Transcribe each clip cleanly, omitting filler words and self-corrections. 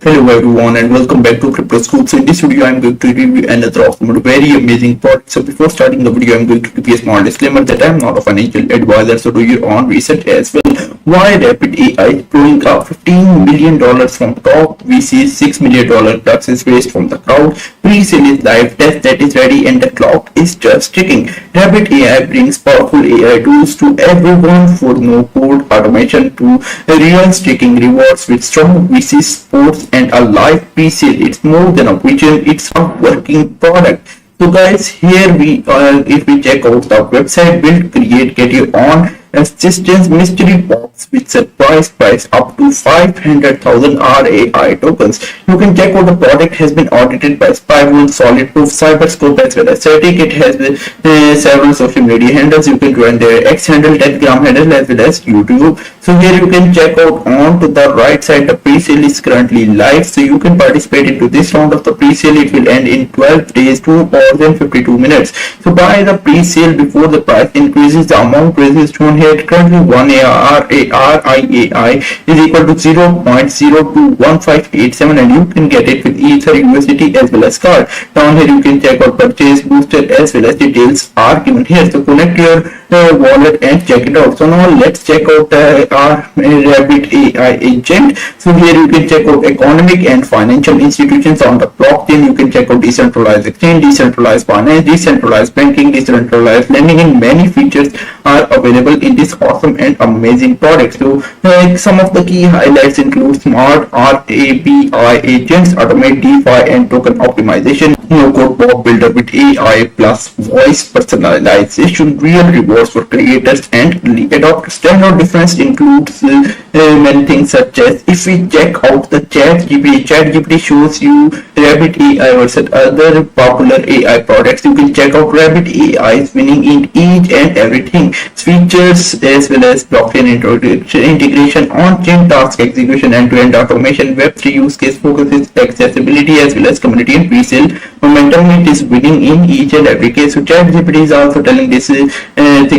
Hello everyone and welcome back to Crypto School. So in this video I'm going to review another awesome very amazing product. So before starting the video I'm going to give you a small disclaimer that I'm not a financial advisor, so do your own research as well. Why RabitiAI is blowing up $15 million from top VCs, $6 million tax is raised from the crowd, pre-sale is live, test that is ready and the clock is just ticking. RabitiAI brings powerful AI tools to everyone for no code automation to real staking rewards with strong VC supports and a live pre-sale. It's more than a vision, it's a working product. So guys, here we are. If we check out the website, build, create, get your own assistance mystery box with surprise price up to 500,000 RAI tokens. You can check out the product has been audited by Spywool, Solidproof, Cyberscope as well as Certic. It has several social media handles. You can join their X handle, Telegram handle as well as YouTube. So here you can check out on to the right side the pre-sale is currently live. So you can participate into this round of the pre-sale. It will end in 12 days, 2 hours and 52 minutes. So buy the pre-sale before the price increases. The amount raises shown here currently 1 RIAI is equal to 0.021587 and you can get it with Ether, USDT as well as card. Down here you can check out purchase booster as well as details are given here. So connect your wallet and check it out. So now let's check out our RabitiAI agent. So here you can check out economic and financial institutions on the blockchain. You can check out decentralized exchange, decentralized finance, decentralized banking, decentralized lending, and many features are available in this awesome and amazing product. So some of the key highlights include smart RABI agents, automate DeFi and token optimization, no code pop builder with AI plus voice personalization, real rewards for creators and early adopters. Standout difference includes many things such as if we check out the ChatGPT shows you RabitiAI versus other popular AI products. You can check out RabitiAI is winning in each and everything. Features as well as blockchain integration, on-chain task execution, end-to-end automation, Web3 use case focuses accessibility as well as community and pre-sale momentum. It is winning in each and every case. So ChatGPT is also telling this thing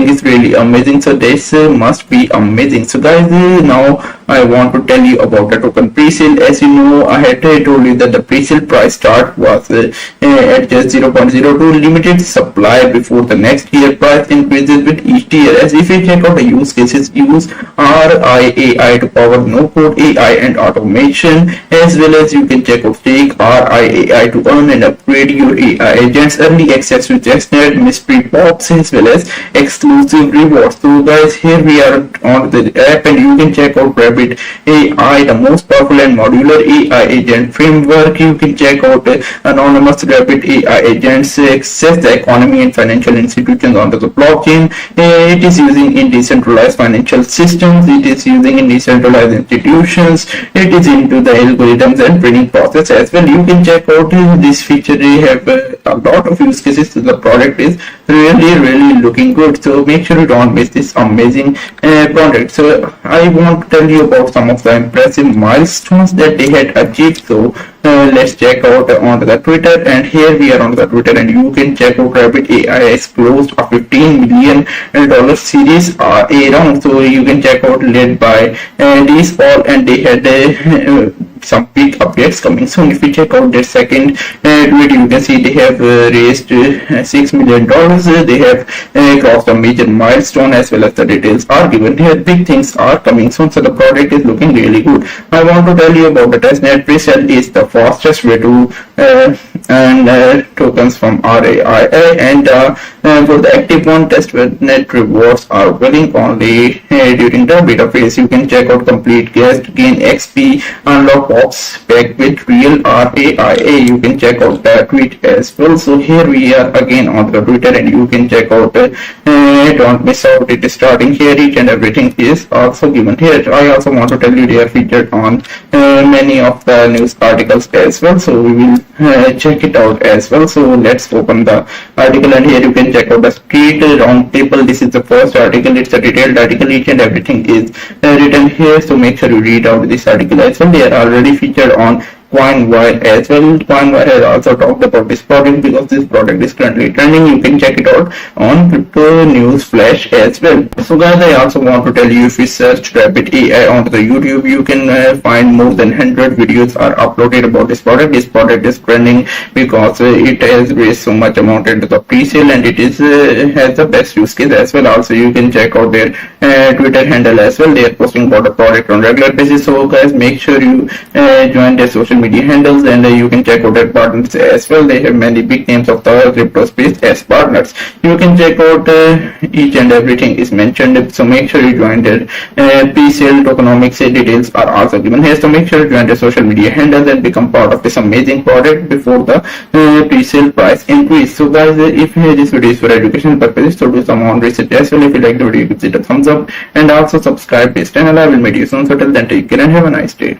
is really amazing. So this must be amazing. So guys, now I want to tell you about the token pre-sale. As you know, I had told you that the pre-sale price start was at just 0.02 limited supply before the next year price increases with each tier. As if you check out the use cases, use RIAI to power no code AI and automation, as well as you can check out stake RIAI to earn and upgrade your AI agents, early access to testnet, mystery box as well as exclusive rewards. So guys, here we are on the app and you can check out RabitiAI, the most powerful and modular AI agent framework. You can check out anonymous RabitiAI agents access the economy and financial institutions onto the blockchain. It is using in decentralized financial systems, it is using in decentralized institutions, it is into the algorithms and trading process as well. You can check out this feature. They have a lot of use cases. So the product is really looking good, so make sure you don't miss this amazing product. So I want to tell you about some of the impressive milestones that they had achieved. So let's check out on the Twitter, and here we are on the Twitter and you can check out RabitiAI has closed a $15 million series A round. So you can check out led by these all, and they had some big updates coming soon. If we check out their second tweet, you can see they have raised $6 million. They have crossed a major milestone as well as the details are given here. Big things are coming soon, so the product is looking really good. I want to tell you about the testnet. Presale is the fastest way to earn tokens from RAI, and for the active one, testnet rewards are willing only during the beta phase. You can check out complete guest, gain XP, unlock box pack with real RAIA. You can check out that tweet as well. So here we are again on the Twitter and you can check out don't miss out. It is starting here. Each and everything is also given here. I also want to tell you they are featured on many of the news articles as well, so we will check it out as well. So let's open the article, and here you can check out the street round table. This is the first article. It's a detailed article. Each and everything is written here, so make sure you read out this article as well. They are already featured on CoinWire as well. CoinWire has also talked about this product because this product is currently trending. You can check it out on Crypto News Flash as well. So guys, I also want to tell you, if you search RabitiAI onto the YouTube, you can find more than 100 videos are uploaded about this product. This product is trending because it has raised so much amount into the pre-sale, and it is has the best use case as well. Also, you can check out their Twitter handle as well. They are posting about the product on regular basis. So guys, make sure you join their social media handles, and you can check out their partners as well. They have many big names of the crypto space as partners. You can check out each and everything is mentioned, so make sure you join their pre-sale tokenomics. Details are also given here, so make sure you join their social media handles and become part of this amazing product before the pre-sale price increase. So guys, if this video is for education purposes, so do some own research as well. If you like the video, give it a thumbs up and also subscribe to this channel. I will meet you soon. So till then, take care and have a nice day.